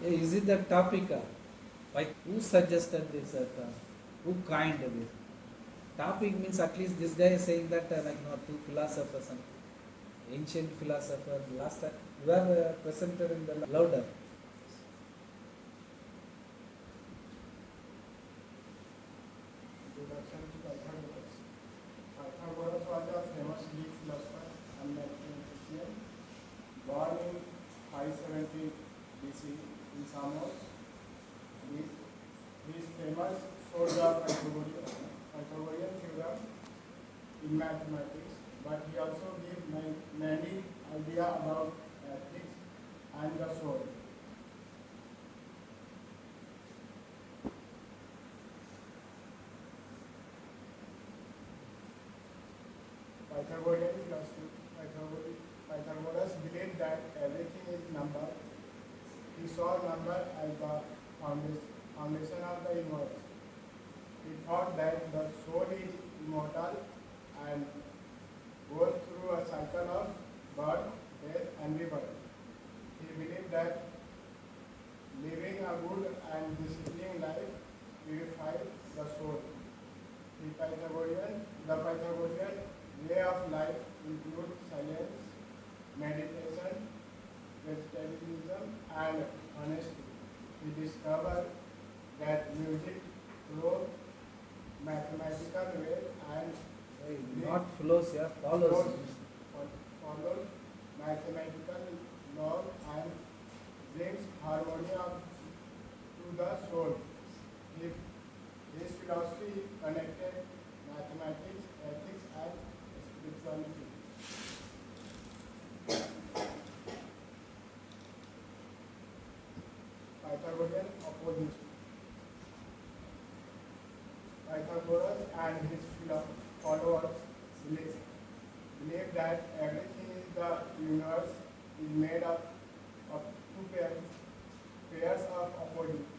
Is it the topic? Like who suggested this? Who coined this? Topic means at least this guy is saying that like no two philosophers and ancient philosophers last time were presented in the louder. Introduction to Pythagoras. Pythagoras was a famous Greek philosopher and mathematician born in 570 BC in Samos, Greece. He is famous for the Pythagorean theorem in mathematics, but he also gave many ideas about ethics and the soul. Pythagorean philosophy. Pythagoras believed that everything is number. He saw number as the foundation of the universe. He thought that the soul is immortal and goes through a cycle of birth, death, and rebirth. He believed that living a good and disciplined life purifies the soul. The Pythagorean way of life includes silence, meditation, vegetarianism, and honesty. He discovered that music flows mathematical way and Not flows, yeah, follows. follows mathematical law and brings harmony to the soul. His philosophy connected mathematics, ethics, and spirituality. Pythagorean opposition. Pythagoras and his followers believe that everything in the universe is made up of two pairs of opposites.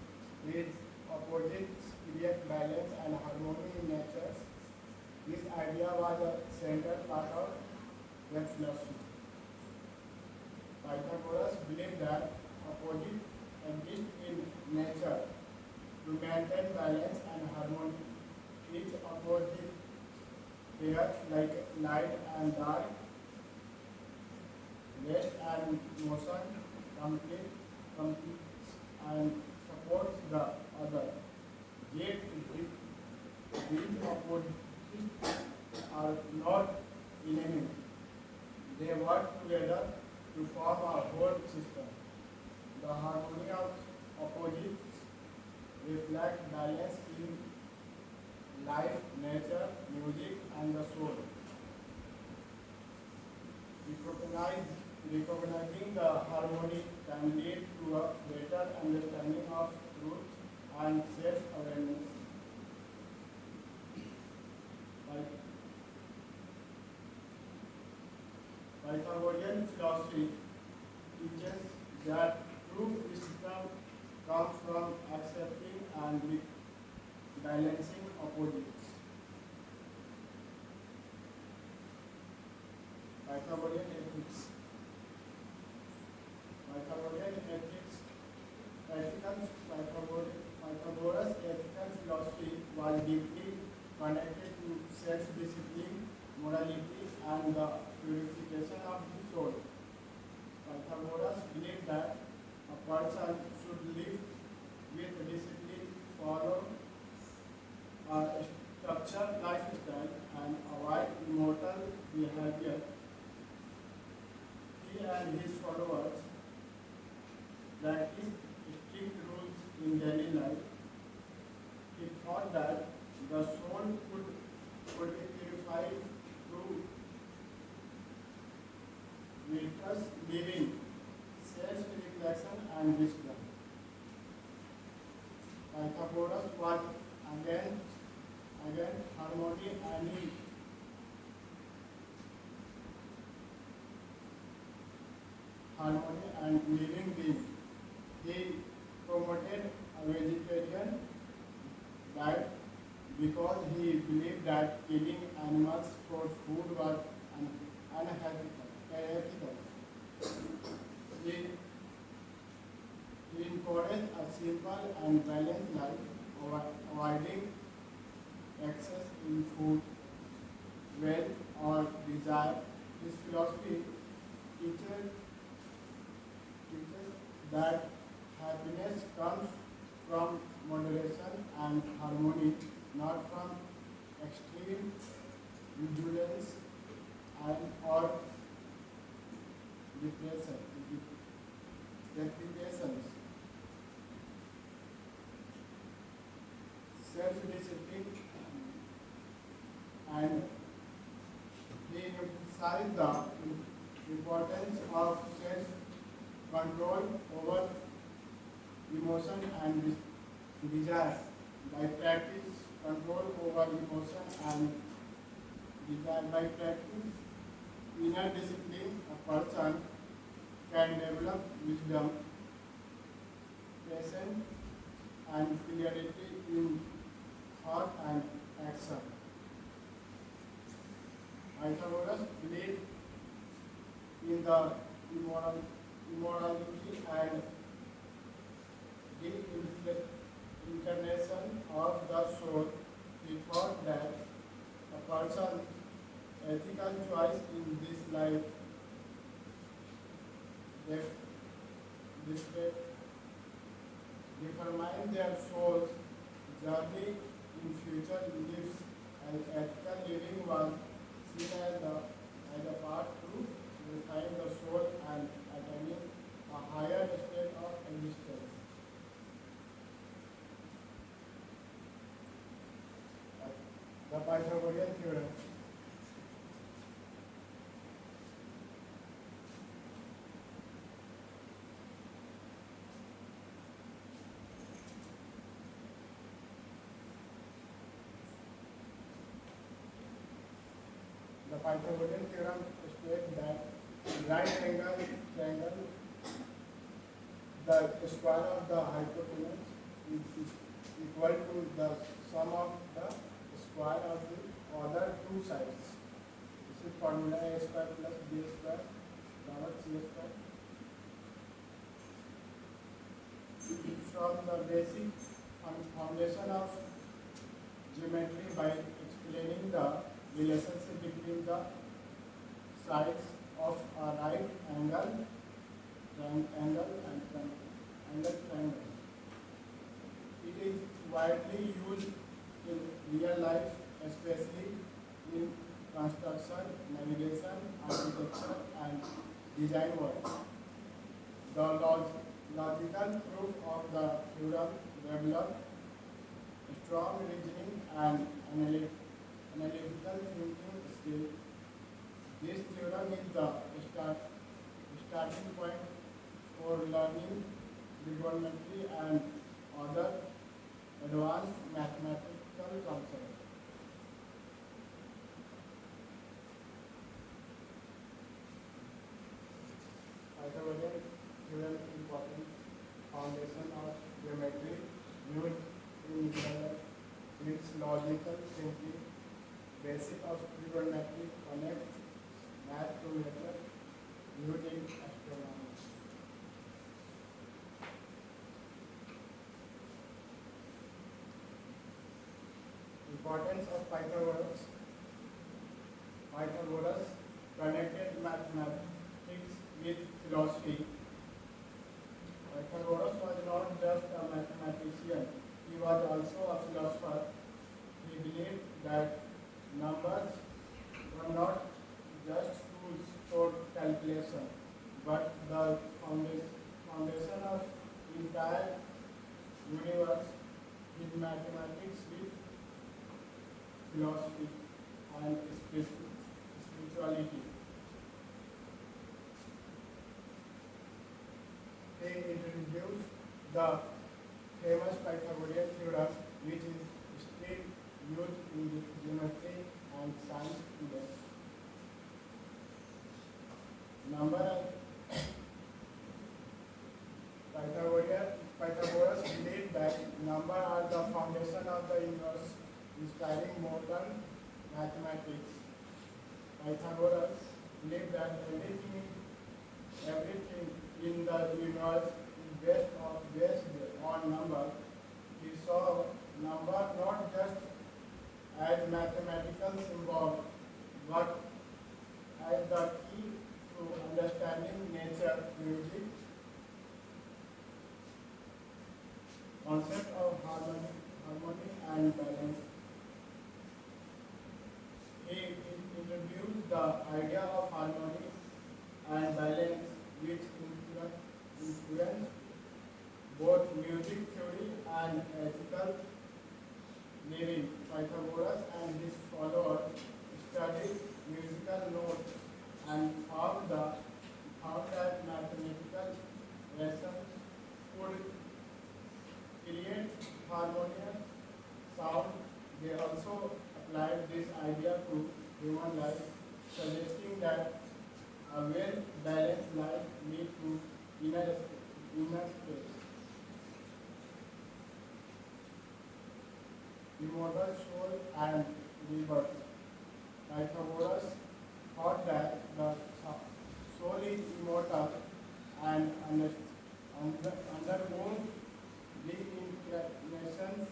These opposites create balance and harmony in nature. This idea was a central part of their philosophy. Pythagoras believed that opposites exist in nature to maintain balance and harmony. Each opposite pair, like light and dark, rest and motion, completes and supports the other. Yet these opposites are not enemies. They work together to form a whole system. The harmony of opposites reflect balance in life, nature, music, and the soul. Recognizing the harmony can lead to a better understanding of truth and self-awareness. Pythagorean philosophy teaches that true wisdom comes from accepting and balancing opposites. Pythagorean ethics. Pythagorean ethics. Pythagoras' ethical philosophy was deeply connected to self-discipline, morality, and the purification of the soul. Pythagoras believed that a person should live with discipline, follow a structured lifestyle, and avoid immoral behavior. He and his followers practiced strict rules in daily life. He thought that the soul could be purified through virtuous living, self-reflection, and wisdom. Pythagoras was against harmony and living being. He promoted a vegetarian diet because he believed that killing animals for food was unethical. He He encouraged a simple and balanced life, avoiding excess in food, wealth, or desire. His philosophy teaches, teaches that happiness comes from moderation and harmony, not from extreme vigilance and or depression, deprivations. Self-discipline and he emphasized the importance of self-control over emotion and desire. By practice, control over emotion and desire. By practice, inner discipline, a person can develop wisdom, patience, and clarity in thought and action. Pythagoras believed in the immorality and reincarnation of the soul. He thought that a person's ethical choice in this life def- determine their soul's journey in future lives, and ethical living was seen as a path to refine the soul and attaining a higher state of existence. The Pythagorean theorem. The Pythagorean theorem states that right angle triangle, the square of the hypotenuse is equal to the sum of the square of the other two sides. This is formula a square plus b square power c square. From the basic foundation of geometry by explaining the relationship between the sides of a right angle triangle. It is widely used in real life, especially in construction, navigation, architecture, and design work. The logical proof of the theorem developed strong reasoning and analytical thinking skill. This theorem is the starting point for learning trigonometry and other advanced mathematical concepts. Pythagorean theorem is important foundation of geometry used in its logical thinking. Basic of trigonometry connect math to nature used in astronomy. Importance of Pythagoras. Pythagoras connected mathematics with philosophy. Pythagoras was not just a mathematician, he was also a philosopher. He believed that numbers were not just tools for calculation, but the foundation of entire universe. In mathematics with philosophy and spirituality. He introduced the famous Pythagorean theorem, which is still used in geometry and science today. Pythagoras believed that numbers are the foundation of the universe, inspiring modern mathematics. Pythagoras believed that everything in the universe is based number not just as mathematical symbol, but as the key to understanding nature, music, concept of harmony and balance. He introduced the idea of harmony and balance, which influenced both music theory and ethical living. Pythagoras and his followers studied musical notes and found that mathematical lessons could create harmonious sound. They also applied this idea to human life, suggesting that a well-balanced life leads to inner space. Immortal soul and rebirth. Pythagoras thought that the soul is immortal and undergoes reincarnations.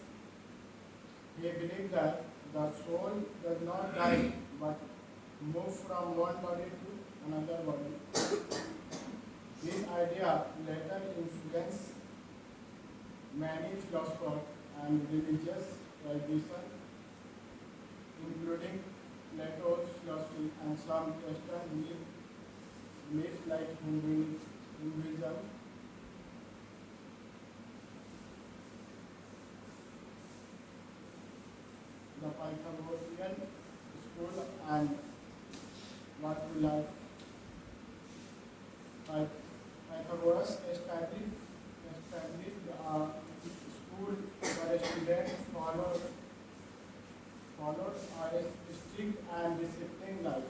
He believed that the soul does not die but moves from one body to another body. This idea later influenced many philosophers and religious traditions, including Plato's philosophy and some Western beliefs like Hinduism. The Pythagorean school and what we like. Pythagoras established a school where students followed a strict and disciplined life.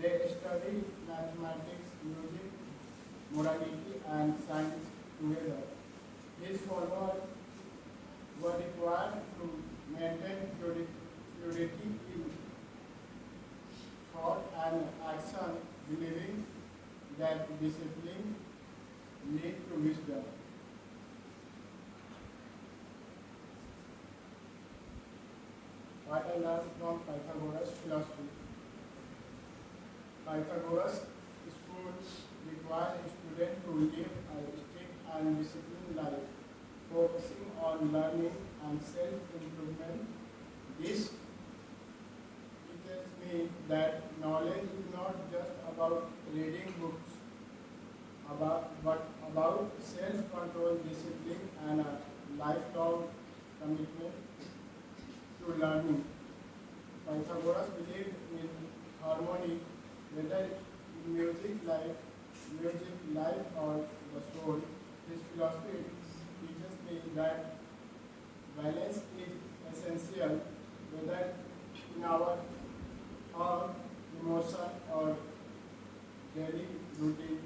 They studied mathematics, music, morality, and science together. His followers were required to maintain purity in thought and action, believing that discipline leads to wisdom. What I learned from Pythagoras philosophy. Pythagoras school required students to live a strict and disciplined life, focusing on learning and self-improvement. This teaches me that knowledge is not just about reading books, but about self-control, discipline, and a lifelong commitment to learning. Pythagoras believed in harmony, whether in music life, or the soul. His philosophy teaches me that balance is essential, whether in our thought, emotion, or daily routine.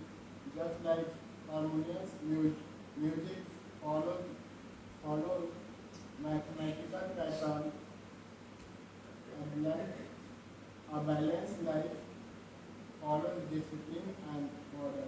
Just like harmonious music follows mathematical pattern, a balanced life follows discipline and order.